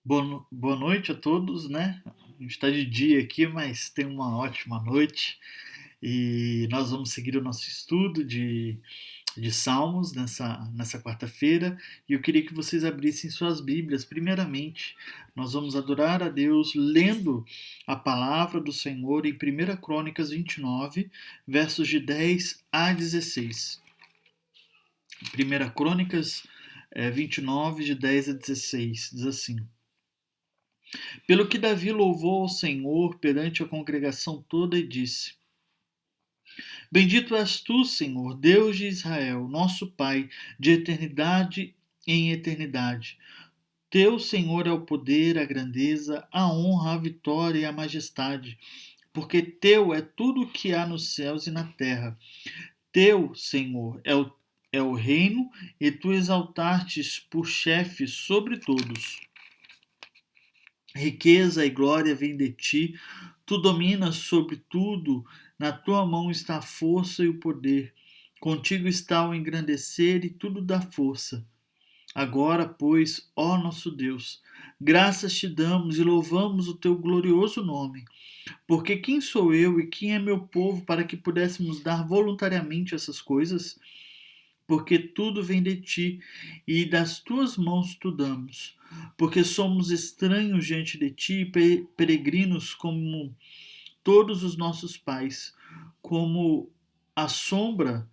Boa noite a todos, né? A gente está de dia aqui, mas tem uma ótima noite e nós vamos seguir o nosso estudo de Salmos nessa quarta-feira e eu queria que vocês abrissem suas Bíblias. Primeiramente, nós vamos adorar a Deus lendo a palavra do Senhor em 1 Crônicas 29, versos de 10 a 16. 1 Crônicas 29, de 10 a 16, diz assim: Pelo que Davi louvou ao Senhor perante a congregação toda e disse: Bendito és tu, Senhor, Deus de Israel, nosso Pai, de eternidade em eternidade. Teu, Senhor, é o poder, a grandeza, a honra, a vitória e a majestade, porque teu é tudo o que há nos céus e na terra. Teu, Senhor, é o reino, e tu exaltastes por chefe sobre todos. Riqueza e glória vêm de ti, tu dominas sobre tudo, na tua mão está a força e o poder. Contigo está o engrandecer e tudo dá força. Agora, pois, ó nosso Deus, graças te damos e louvamos o teu glorioso nome. Porque quem sou eu e quem é meu povo para que pudéssemos dar voluntariamente essas coisas? Porque tudo vem de ti, e das tuas mãos tu damos. Porque somos estranhos diante de ti, peregrinos como todos os nossos pais, como a sombra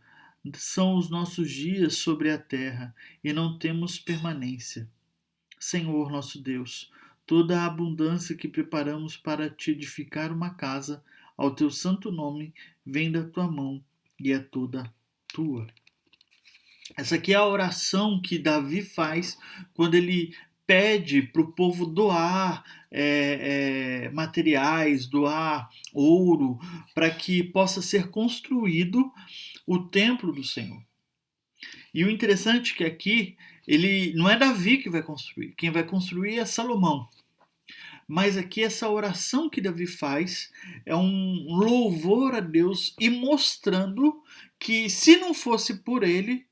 são os nossos dias sobre a terra, e não temos permanência. Senhor nosso Deus, toda a abundância que preparamos para te edificar uma casa, ao teu santo nome, vem da tua mão e é toda tua. Essa aqui é a oração que Davi faz quando ele pede para o povo doar materiais, doar ouro, para que possa ser construído o templo do Senhor. E o interessante é que aqui ele não é Davi que vai construir, quem vai construir é Salomão. Mas aqui essa oração que Davi faz é um louvor a Deus e mostrando que se não fosse por ele,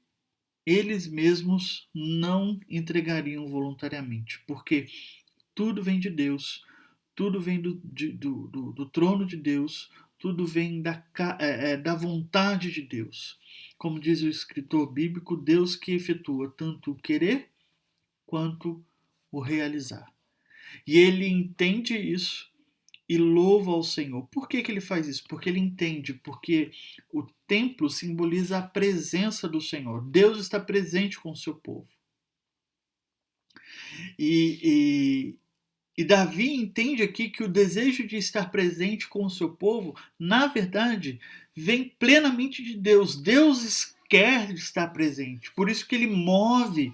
eles mesmos não entregariam voluntariamente, porque tudo vem de Deus, tudo vem do trono de Deus, tudo vem da vontade de Deus. Como diz o escritor bíblico, Deus que efetua tanto o querer quanto o realizar. E ele entende isso e louva ao Senhor. Por que ele faz isso? Porque ele entende, porque o templo simboliza a presença do Senhor. Deus está presente com o seu povo. E Davi entende aqui que o desejo de estar presente com o seu povo, na verdade, vem plenamente de Deus. Deus quer estar presente. Por isso que ele move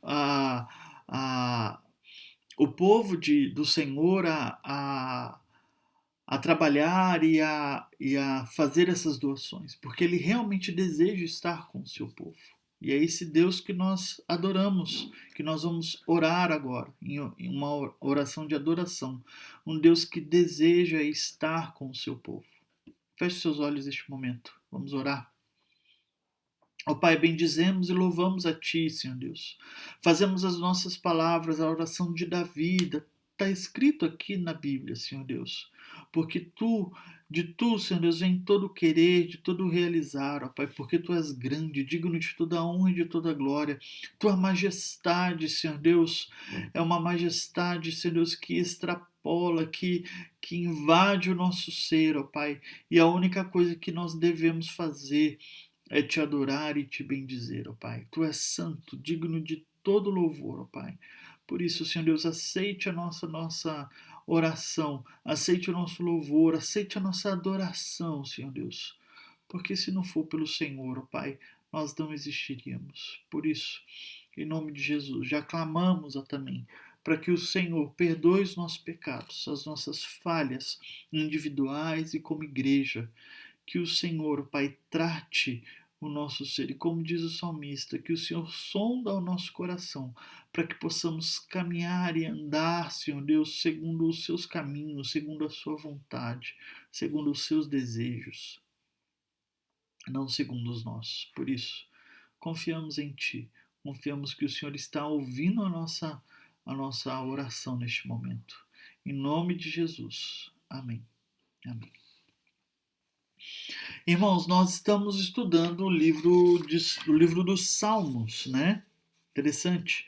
a, a, o povo do Senhor a trabalhar e a fazer essas doações, porque ele realmente deseja estar com o seu povo. E é esse Deus que nós adoramos, que nós vamos orar agora, em uma oração de adoração. Um Deus que deseja estar com o seu povo. Feche seus olhos neste momento. Vamos orar. Ó Pai, bendizemos e louvamos a Ti, Senhor Deus. Fazemos as nossas palavras, a oração de Davi, está escrito aqui na Bíblia, Senhor Deus. Porque de Tu, Senhor Deus, vem todo o querer, de todo o realizar, ó Pai, porque Tu és grande, digno de toda a honra e de toda a glória. Tua majestade, Senhor Deus, é uma majestade, Senhor Deus, que extrapola, que invade o nosso ser, ó Pai. E a única coisa que nós devemos fazer é te adorar e te bendizer, ó Pai. Tu és santo, digno de todo louvor, ó Pai. Por isso, Senhor Deus, aceite a nossa oração, aceite o nosso louvor, aceite a nossa adoração, Senhor Deus. Porque se não for pelo Senhor, ó Pai, nós não existiríamos. Por isso, em nome de Jesus, já clamamos também para que o Senhor perdoe os nossos pecados, as nossas falhas individuais e como igreja, que o Senhor, Pai, trate o nosso ser. E como diz o salmista, que o Senhor sonda o nosso coração, para que possamos caminhar e andar, Senhor Deus, segundo os seus caminhos, segundo a sua vontade, segundo os seus desejos, não segundo os nossos. Por isso, confiamos em Ti, confiamos que o Senhor está ouvindo a nossa oração neste momento. Em nome de Jesus. Amém. Amém. Irmãos, nós estamos estudando o livro dos Salmos, né? Interessante.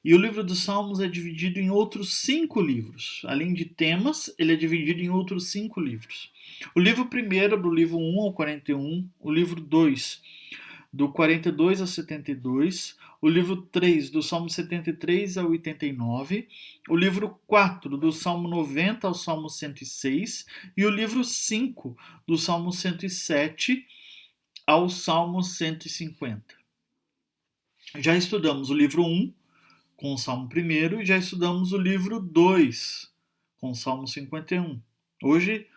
E o livro dos Salmos é dividido em outros 5 livros. Além de temas, ele é dividido em outros 5 livros. O livro primeiro, do livro 1 ao 41, o livro 2, do 42 ao 72, o livro 3, do Salmo 73 ao 89, o livro 4, do Salmo 90 ao Salmo 106, e o livro 5, do Salmo 107 ao Salmo 150. Já estudamos o livro 1, com o Salmo 1, e já estudamos o livro 2, com o Salmo 51. Hoje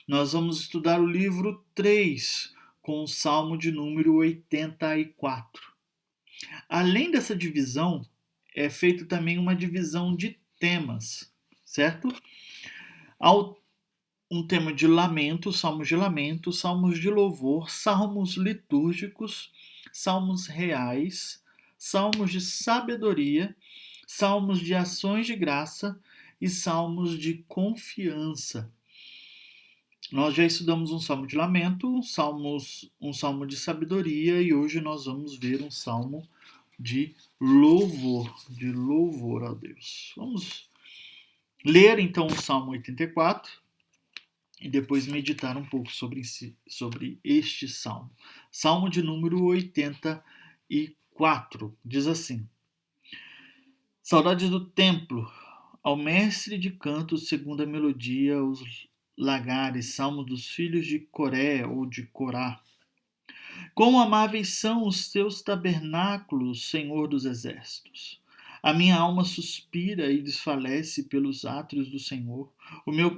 nós vamos estudar o livro 3, com o Salmo de número 84. Além dessa divisão, é feita também uma divisão de temas, certo? Há um tema de lamento, salmos de louvor, salmos litúrgicos, salmos reais, salmos de sabedoria, salmos de ações de graça e salmos de confiança. Nós já estudamos um salmo de lamento, um salmo de sabedoria, e hoje nós vamos ver um salmo de louvor a Deus. Vamos ler então o Salmo 84 e depois meditar um pouco sobre este salmo. Salmo de número 84, diz assim: Saudades do templo, ao mestre de canto segundo a melodia, os lagares, salmo dos filhos de Coré ou de Corá. Quão amáveis são os teus tabernáculos, Senhor dos exércitos! A minha alma suspira e desfalece pelos átrios do Senhor. O meu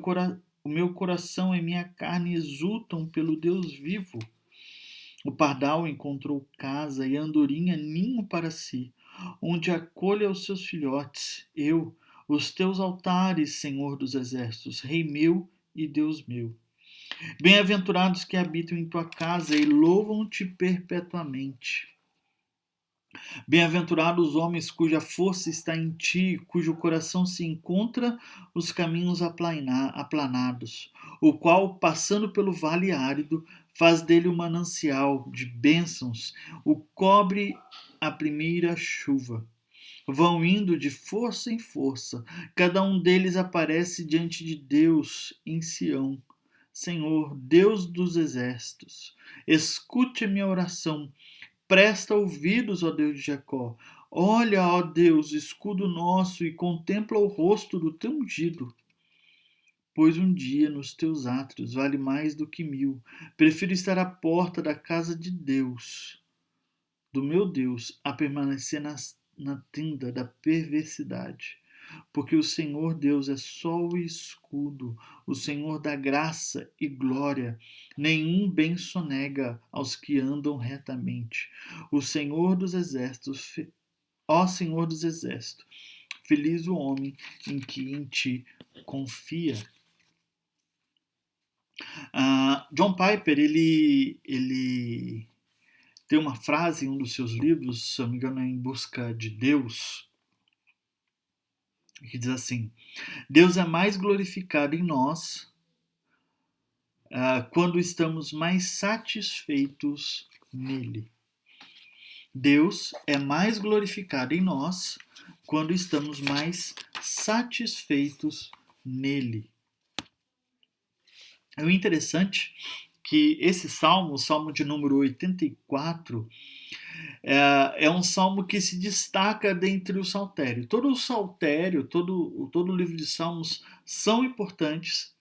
coração e minha carne exultam pelo Deus vivo. O pardal encontrou casa e a andorinha ninho para si, onde acolha os seus filhotes. Eu, os teus altares, Senhor dos exércitos, Rei meu e Deus meu. Bem-aventurados que habitam em tua casa e louvam-te perpetuamente. Bem-aventurados os homens cuja força está em ti, cujo coração se encontra os caminhos aplanados, o qual, passando pelo vale árido, faz dele um manancial de bênçãos, o cobre a primeira chuva. Vão indo de força em força, cada um deles aparece diante de Deus em Sião. Senhor, Deus dos exércitos, escute a minha oração, presta ouvidos, ó Deus de Jacó. Olha, ó Deus, escudo nosso, e contempla o rosto do teu ungido. Pois um dia nos teus átrios vale mais do que 1000. Prefiro estar à porta da casa de Deus, do meu Deus, a permanecer na tenda da perversidade. Porque o Senhor Deus é sol e escudo, o Senhor dá graça e glória. Nenhum bem sonega aos que andam retamente. O Senhor dos exércitos, ó Senhor dos exércitos, feliz o homem em que em ti confia. John Piper, ele tem uma frase em um dos seus livros, se eu não me engano, é Em Busca de Deus, que diz assim: Deus é mais glorificado em nós quando estamos mais satisfeitos nele. Deus é mais glorificado em nós quando estamos mais satisfeitos nele. É interessante que esse salmo, o salmo de número 84, é um salmo que se destaca dentre o saltério. Todo o saltério, todo o livro de salmos são importantes,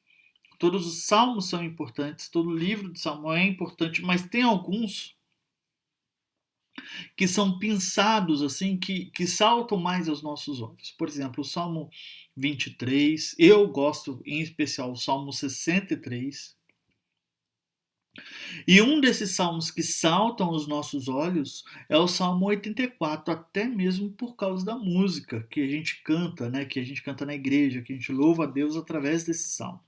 todos os salmos são importantes, todo livro de salmo é importante, mas tem alguns que são pensados assim, que saltam mais aos nossos olhos. Por exemplo, o Salmo 23, eu gosto em especial o Salmo 63. E um desses salmos que saltam aos nossos olhos é o Salmo 84, até mesmo por causa da música que a gente canta, né? Que a gente canta na igreja, que a gente louva a Deus através desse salmo.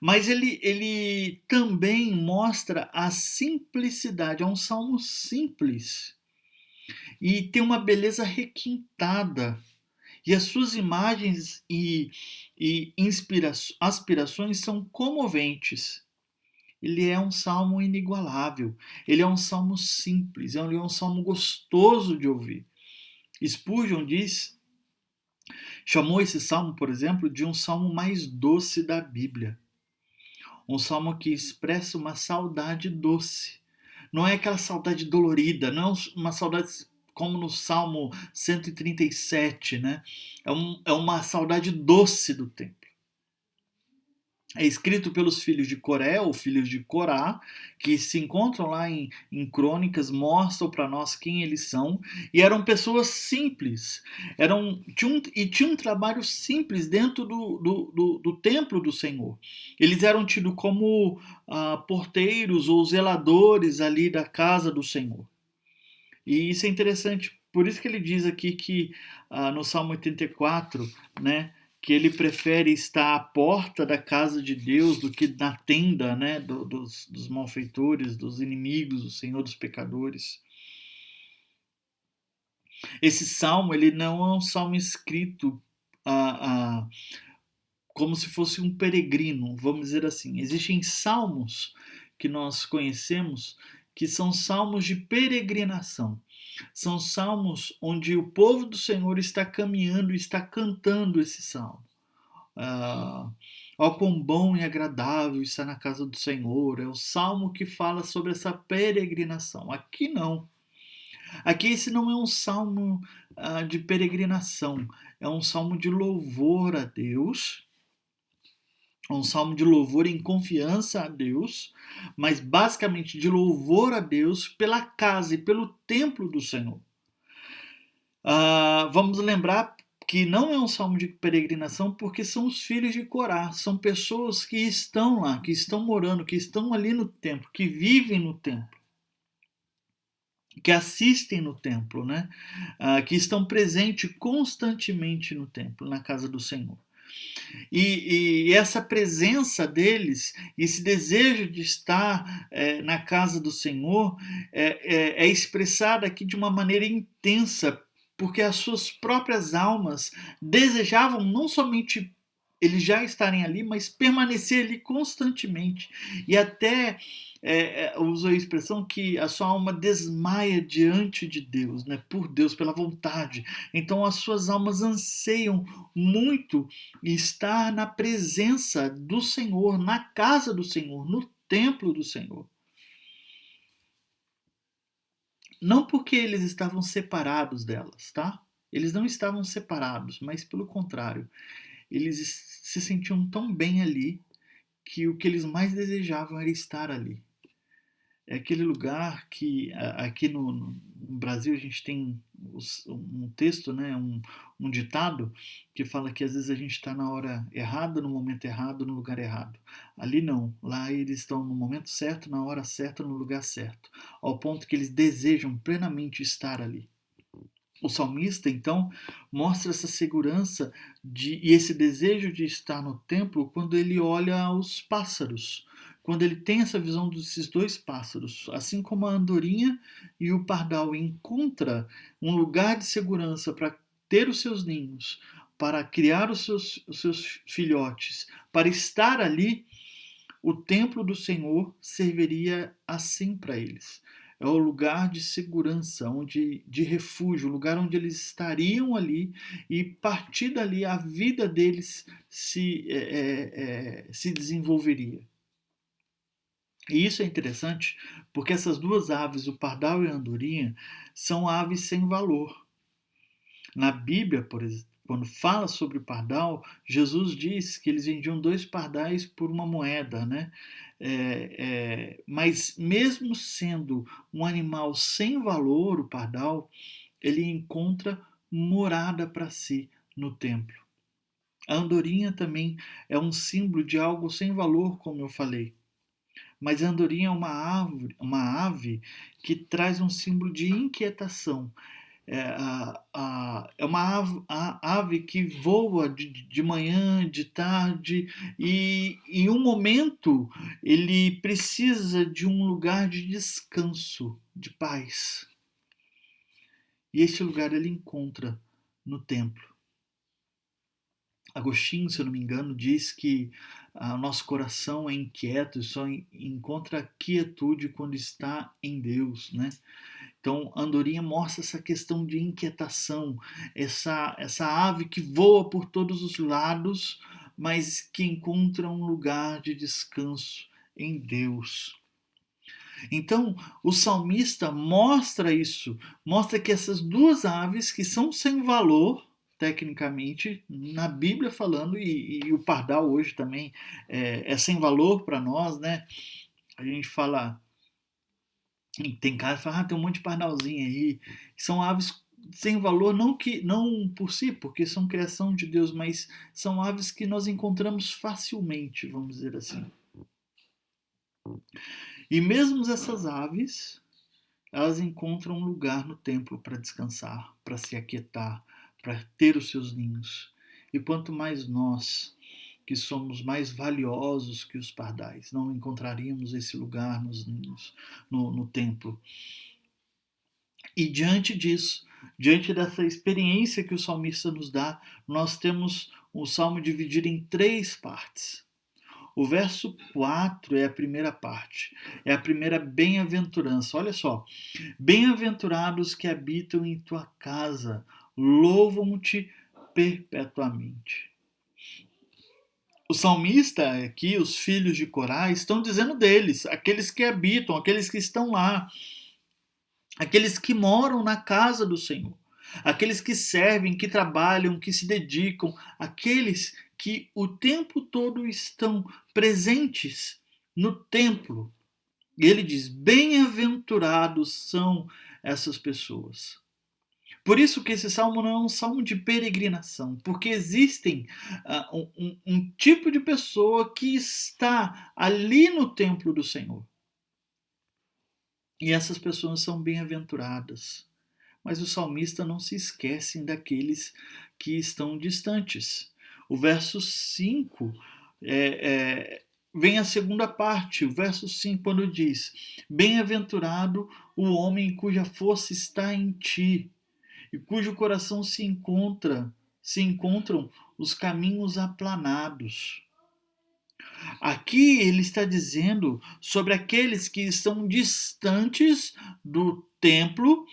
Mas ele também mostra a simplicidade, é um salmo simples e tem uma beleza requintada. E as suas imagens e aspirações são comoventes. Ele é um salmo inigualável, ele é um salmo simples, ele é um salmo gostoso de ouvir. Spurgeon chamou esse salmo, por exemplo, de um salmo mais doce da Bíblia. Um salmo que expressa uma saudade doce. Não é aquela saudade dolorida, não é uma saudade como no Salmo 137, né? É uma saudade doce do tempo. É escrito pelos filhos de Coré, ou filhos de Corá, que se encontram lá em Crônicas, mostram para nós quem eles são, e eram pessoas simples, tinham um trabalho simples dentro do templo do Senhor. Eles eram tidos como porteiros ou zeladores ali da casa do Senhor. E isso é interessante, por isso que ele diz aqui que no Salmo 84, né, que ele prefere estar à porta da casa de Deus do que na tenda, né, dos malfeitores, dos inimigos, do Senhor dos pecadores. Esse salmo ele não é um salmo escrito como se fosse um peregrino, vamos dizer assim. Existem salmos que nós conhecemos que são salmos de peregrinação. São salmos onde o povo do Senhor está caminhando e está cantando esse salmo. Ó quão bom e agradável está na casa do Senhor. É o salmo que fala sobre essa peregrinação. Aqui não. Aqui esse não é um salmo de peregrinação. É um salmo de louvor a Deus. Um salmo de louvor em confiança a Deus, mas basicamente de louvor a Deus pela casa e pelo templo do Senhor. Vamos lembrar que não é um salmo de peregrinação porque são os filhos de Corá, são pessoas que estão lá, que estão morando, que estão ali no templo, que vivem no templo, que assistem no templo, né? Que estão presentes constantemente no templo, na casa do Senhor. E essa presença deles, esse desejo de estar na casa do Senhor, é expressado aqui de uma maneira intensa, porque as suas próprias almas desejavam não somente eles já estarem ali, mas permanecer ali constantemente. E até usou a expressão que a sua alma desmaia diante de Deus, né? Por Deus, pela vontade. Então as suas almas anseiam muito estar na presença do Senhor, na casa do Senhor, no templo do Senhor. Não porque eles estavam separados delas, tá? Eles não estavam separados, mas pelo contrário, eles se sentiam tão bem ali que o que eles mais desejavam era estar ali. É aquele lugar que aqui no Brasil a gente tem um texto, né, um ditado que fala que às vezes a gente está na hora errada, no momento errado, no lugar errado. Ali não, lá eles estão no momento certo, na hora certa, no lugar certo, ao ponto que eles desejam plenamente estar ali. O salmista, então, mostra essa segurança e esse desejo de estar no templo quando ele olha os pássaros, quando ele tem essa visão desses dois pássaros, assim como a andorinha e o pardal encontra um lugar de segurança para ter os seus ninhos, para criar os seus filhotes, para estar ali, o templo do Senhor serviria assim para eles. É o lugar de segurança, de refúgio, o lugar onde eles estariam ali e a partir dali a vida deles se desenvolveria. E isso é interessante porque essas duas aves, o pardal e a andorinha, são aves sem valor. Na Bíblia, por exemplo, quando fala sobre o pardal, Jesus diz que eles vendiam 2 pardais por uma moeda, né? Mas mesmo sendo um animal sem valor, o pardal, ele encontra morada para si no templo. A andorinha também é um símbolo de algo sem valor, como eu falei. Mas a andorinha é uma ave que traz um símbolo de inquietação. É uma ave que voa de manhã, de tarde, e em um momento ele precisa de um lugar de descanso, de paz. E este lugar ele encontra no templo. Agostinho, se eu não me engano, diz que o nosso coração é inquieto e só encontra quietude quando está em Deus, né? Então, a andorinha mostra essa questão de inquietação, essa ave que voa por todos os lados, mas que encontra um lugar de descanso em Deus. Então, o salmista mostra isso, mostra que essas duas aves que são sem valor, tecnicamente, na Bíblia falando, e o pardal hoje também é sem valor para nós, né? A gente fala, tem cara que fala, tem um monte de pardalzinho aí, são aves sem valor, não por si, porque são criação de Deus, mas são aves que nós encontramos facilmente, vamos dizer assim. E mesmo essas aves, elas encontram um lugar no templo para descansar, para se aquietar, para ter os seus ninhos. E quanto mais nós, que somos mais valiosos que os pardais, não encontraríamos esse lugar nos ninhos, no templo. E diante disso, diante dessa experiência que o salmista nos dá, nós temos o salmo dividido em 3 partes. O verso 4 é a primeira parte, é a primeira bem-aventurança. Olha só, bem-aventurados que habitam em tua casa, louvam-te perpetuamente. O salmista aqui, os filhos de Corá, estão dizendo deles, aqueles que habitam, aqueles que estão lá, aqueles que moram na casa do Senhor, aqueles que servem, que trabalham, que se dedicam, aqueles que o tempo todo estão presentes no templo. E ele diz: bem-aventurados são essas pessoas. Por isso que esse salmo não é um salmo de peregrinação, porque existem um tipo de pessoa que está ali no templo do Senhor. E essas pessoas são bem-aventuradas. Mas o salmista não se esquece daqueles que estão distantes. O verso 5 vem a segunda parte, o verso 5, quando diz: bem-aventurado o homem cuja força está em ti, e cujo coração se encontram os caminhos aplanados. Aqui ele está dizendo sobre aqueles que estão distantes do templo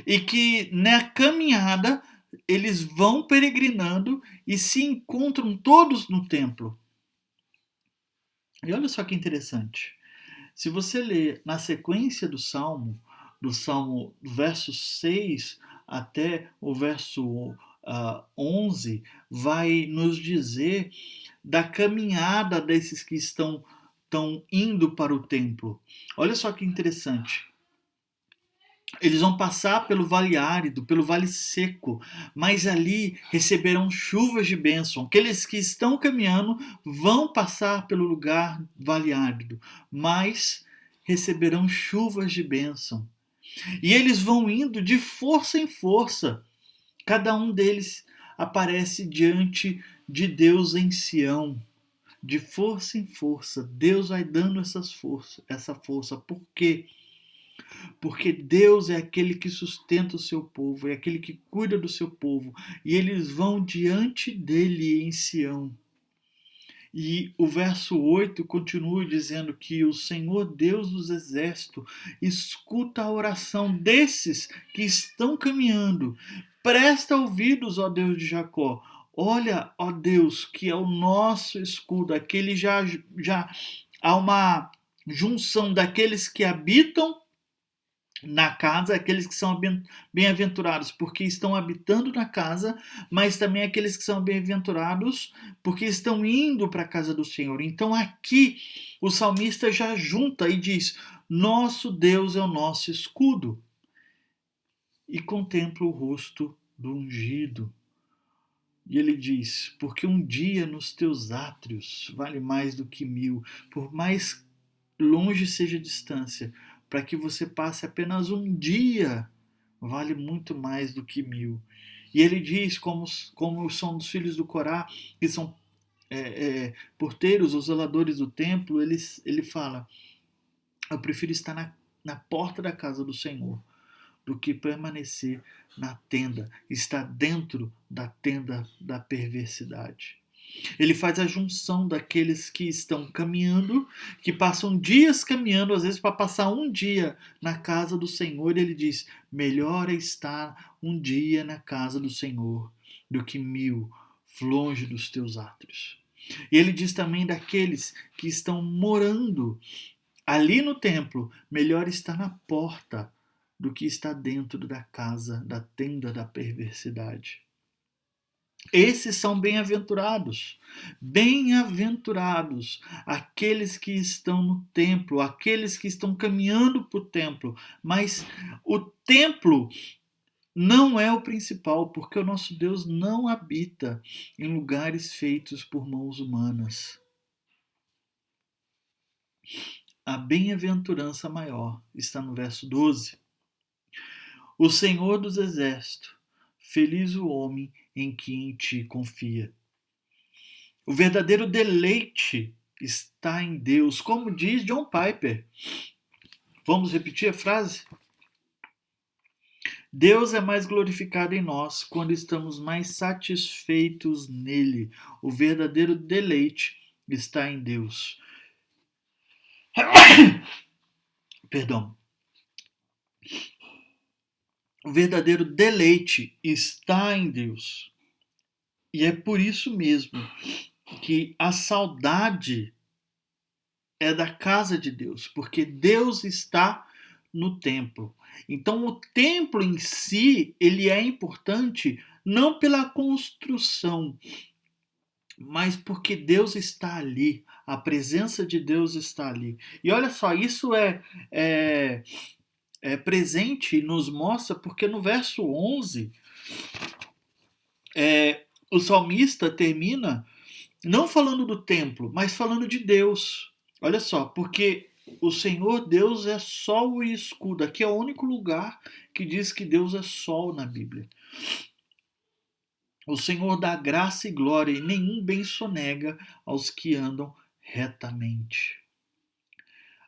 e que na caminhada eles vão peregrinando e se encontram todos no templo. E olha só que interessante. Se você ler na sequência do salmo do verso 6 até o verso 11, vai nos dizer da caminhada desses que estão indo para o templo. Olha só que interessante. Eles vão passar pelo vale árido, pelo vale seco, mas ali receberão chuvas de bênção. Aqueles que estão caminhando vão passar pelo lugar vale árido, mas receberão chuvas de bênção. E eles vão indo de força em força. Cada um deles aparece diante de Deus em Sião. De força em força, Deus vai dando essa força. Por quê? Porque Deus é aquele que sustenta o seu povo, é aquele que cuida do seu povo, e eles vão diante dele em Sião. E o verso 8 continua dizendo que o Senhor Deus dos exércitos escuta a oração desses que estão caminhando. Presta ouvidos, ó Deus de Jacó. Olha, ó Deus, que é o nosso escudo. Aquele já há uma junção daqueles que habitam na casa, aqueles que são bem-aventurados porque estão habitando na casa, mas também aqueles que são bem-aventurados porque estão indo para a casa do Senhor. Então aqui o salmista já junta e diz: nosso Deus é o nosso escudo. E contempla o rosto do ungido. E ele diz: porque um dia nos teus átrios vale mais do que 1000, por mais longe seja a distância, para que você passe apenas um dia, vale muito mais do que 1000. E ele diz, como são dos filhos do Corá, que são porteiros, os zeladores do templo, ele fala: eu prefiro estar na porta da casa do Senhor do que permanecer na tenda, estar dentro da tenda da perversidade. Ele faz a junção daqueles que estão caminhando, que passam dias caminhando, às vezes para passar um dia na casa do Senhor. Ele diz: melhor é estar um dia na casa do Senhor do que 1000 longe dos teus átrios. E ele diz também daqueles que estão morando ali no templo: melhor estar na porta do que estar dentro da casa, da tenda da perversidade. Esses são bem-aventurados. Bem-aventurados aqueles que estão no templo, aqueles que estão caminhando para o templo. Mas o templo não é o principal, porque o nosso Deus não habita em lugares feitos por mãos humanas. A bem-aventurança maior está no verso 12. O Senhor dos Exércitos, feliz o homem em quem ti confia. O verdadeiro deleite está em Deus, como diz John Piper. Vamos repetir a frase? Deus é mais glorificado em nós quando estamos mais satisfeitos nele. O verdadeiro deleite está em Deus. Perdão. O verdadeiro deleite está em Deus. E é por isso mesmo que a saudade é da casa de Deus, porque Deus está no templo. Então o templo em si, ele é importante não pela construção, mas porque Deus está ali, a presença de Deus está ali. E olha só, isso é presente e nos mostra, porque no verso 11, o salmista termina não falando do templo, mas falando de Deus. Olha só, porque o Senhor Deus é sol e escudo. Aqui é o único lugar que diz que Deus é sol na Bíblia. O Senhor dá graça e glória, e nenhum bem sonega aos que andam retamente.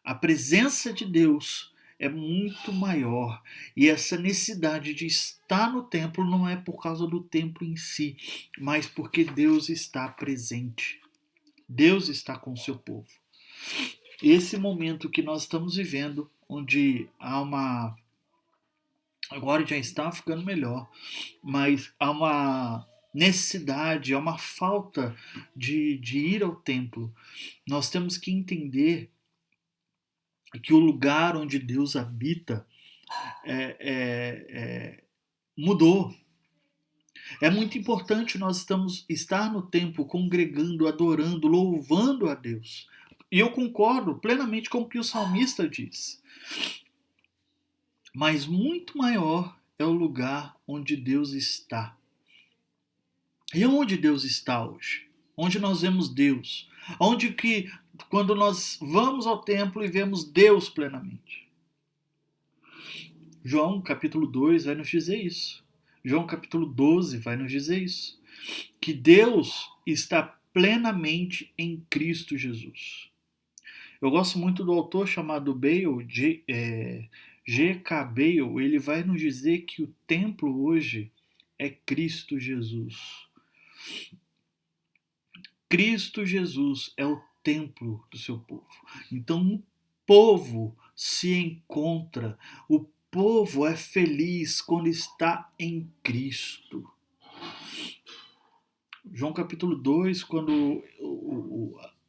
A presença de Deus é muito maior, e essa necessidade de estar no templo não é por causa do templo em si, mas porque Deus está presente. Deus está com o seu povo. Esse momento que nós estamos vivendo, onde há uma... Agora já está ficando melhor, mas há uma necessidade, há uma falta de ir ao templo. Nós temos que entender que o lugar onde Deus habita mudou. É muito importante nós estar no templo, congregando, adorando, louvando a Deus. E eu concordo plenamente com o que o salmista diz. Mas muito maior é o lugar onde Deus está. E onde Deus está hoje? Onde nós vemos Deus? Onde que, quando nós vamos ao templo e vemos Deus plenamente? João capítulo 2 vai nos dizer isso. João capítulo 12 vai nos dizer isso. Que Deus está plenamente em Cristo Jesus. Eu gosto muito do autor chamado Bale, G.K. Bale. Ele vai nos dizer que o templo hoje é Cristo Jesus. Cristo Jesus é o templo do seu povo. Então o povo se encontra, o povo é feliz quando está em Cristo. João capítulo 2, quando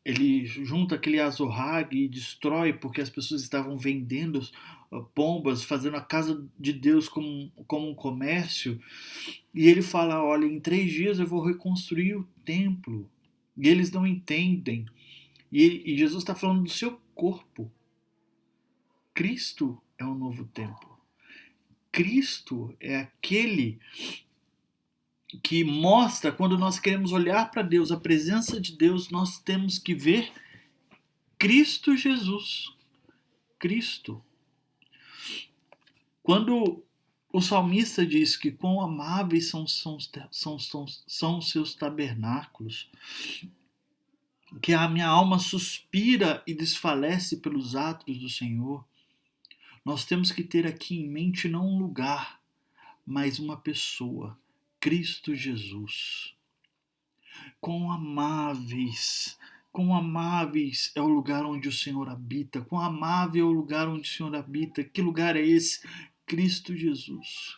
ele junta aquele azorrague e destrói, porque as pessoas estavam vendendo pombas, fazendo a casa de Deus como um comércio, e ele fala: olha, em 3 dias eu vou reconstruir o templo. E eles não entendem. E Jesus está falando do seu corpo. Cristo é o novo templo. Cristo é aquele que mostra, quando nós queremos olhar para Deus, a presença de Deus, nós temos que ver Cristo Jesus. Cristo. Quando o salmista diz que quão amáveis são os seus tabernáculos, que a minha alma suspira e desfalece pelos atos do Senhor, nós temos que ter aqui em mente não um lugar, mas uma pessoa, Cristo Jesus. Quão amáveis, quão amáveis é o lugar onde o Senhor habita, quão amável é o lugar onde o Senhor habita. Que lugar é esse? Cristo Jesus.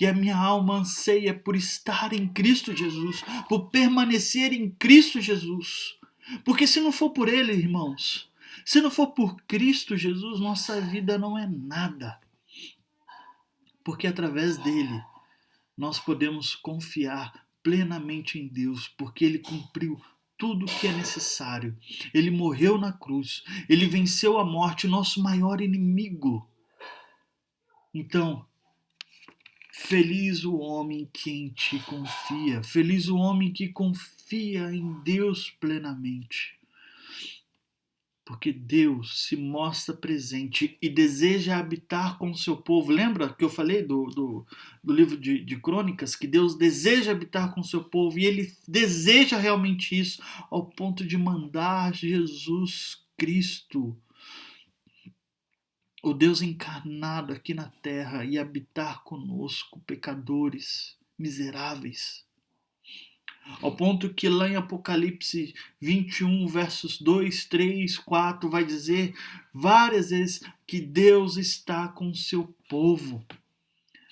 E a minha alma anseia por estar em Cristo Jesus, por permanecer em Cristo Jesus. Porque se não for por Ele, irmãos, se não for por Cristo Jesus, nossa vida não é nada. Porque através dele nós podemos confiar plenamente em Deus, porque Ele cumpriu tudo o que é necessário. Ele morreu na cruz, Ele venceu a morte, nosso maior inimigo. Então, feliz o homem que em ti confia, feliz o homem que confia em Deus plenamente. Porque Deus se mostra presente e deseja habitar com o seu povo. Lembra que eu falei do livro de Crônicas? Que Deus deseja habitar com o seu povo e Ele deseja realmente isso, ao ponto de mandar Jesus Cristo, o Deus encarnado aqui na terra, e habitar conosco, pecadores, miseráveis. Ao ponto que lá em Apocalipse 21, versos 2, 3, 4, vai dizer várias vezes que Deus está com o seu povo.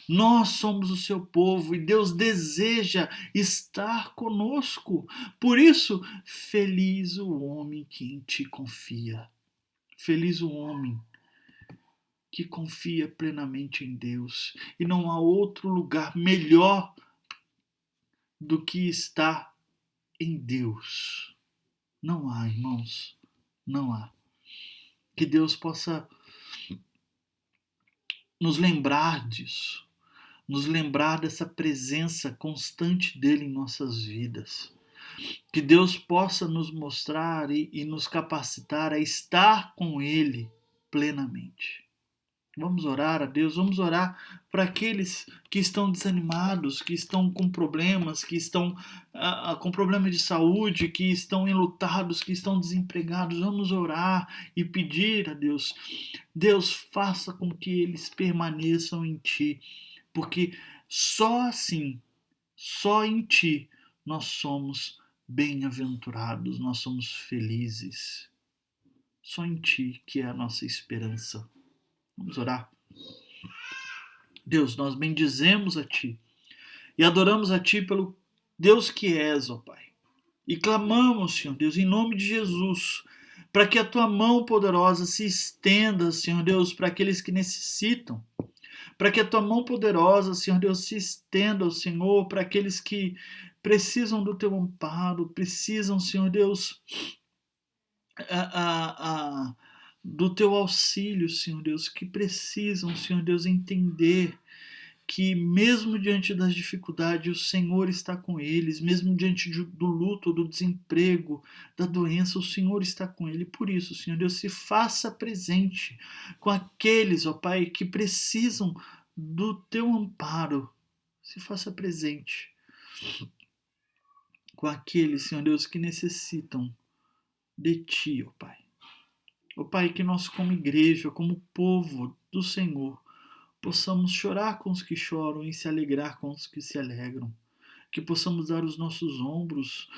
Nós somos o seu povo e Deus deseja estar conosco. Por isso, feliz o homem que em ti confia. Feliz o homem que confia plenamente em Deus. E não há outro lugar melhor do que estar em Deus. Não há, irmãos, não há. Que Deus possa nos lembrar disso, nos lembrar dessa presença constante dele em nossas vidas. Que Deus possa nos mostrar e nos capacitar a estar com ele plenamente. Vamos orar a Deus, vamos orar para aqueles que estão desanimados, que estão com problemas, que estão com problemas de saúde, que estão enlutados, que estão desempregados. Vamos orar e pedir a Deus. Deus, faça com que eles permaneçam em Ti, porque só assim, só em Ti, nós somos bem-aventurados, nós somos felizes. Só em Ti que é a nossa esperança. Vamos orar. Deus, nós bendizemos a Ti e adoramos a Ti pelo Deus que és, ó Pai. E clamamos, Senhor Deus, em nome de Jesus, para que a Tua mão poderosa se estenda, Senhor Deus, para aqueles que necessitam. Para que a Tua mão poderosa, Senhor Deus, se estenda, Senhor, para aqueles que precisam do Teu amparo, precisam, Senhor Deus, do Teu auxílio, Senhor Deus, que precisam, Senhor Deus, entender que mesmo diante das dificuldades, o Senhor está com eles, mesmo diante do luto, do desemprego, da doença, o Senhor está com ele. Por isso, Senhor Deus, se faça presente com aqueles, ó Pai, que precisam do Teu amparo. Se faça presente com aqueles, Senhor Deus, que necessitam de Ti, ó Pai. Ó Pai, que nós como igreja, como povo do Senhor, possamos chorar com os que choram e se alegrar com os que se alegram. Que possamos dar os nossos ombros,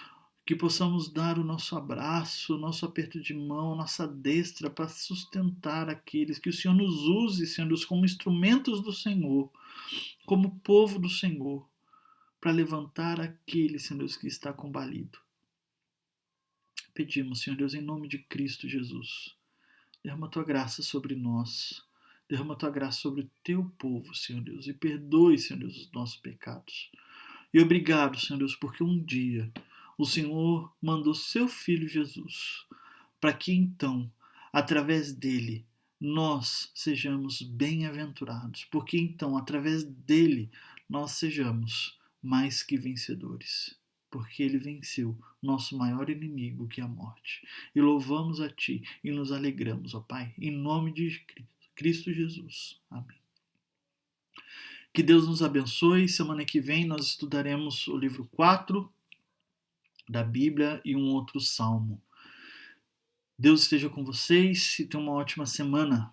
que possamos dar o nosso abraço, o nosso aperto de mão, nossa destra para sustentar aqueles. Que o Senhor nos use, Senhor Deus, como instrumentos do Senhor, como povo do Senhor, para levantar aquele, Senhor Deus, que está combalido. Pedimos, Senhor Deus, em nome de Cristo Jesus, derrama a Tua graça sobre nós. Derrama a Tua graça sobre o Teu povo, Senhor Deus, e perdoe, Senhor Deus, os nossos pecados. E obrigado, Senhor Deus, porque um dia o Senhor mandou Seu Filho Jesus, para que então, através dele, nós sejamos bem-aventurados, porque então, através dele, nós sejamos mais que vencedores. Porque ele venceu nosso maior inimigo, que é a morte. E louvamos a Ti e nos alegramos, ó Pai, em nome de Cristo Jesus. Amém. Que Deus nos abençoe. Semana que vem nós estudaremos o livro 4 da Bíblia e um outro salmo. Deus esteja com vocês e tenham uma ótima semana.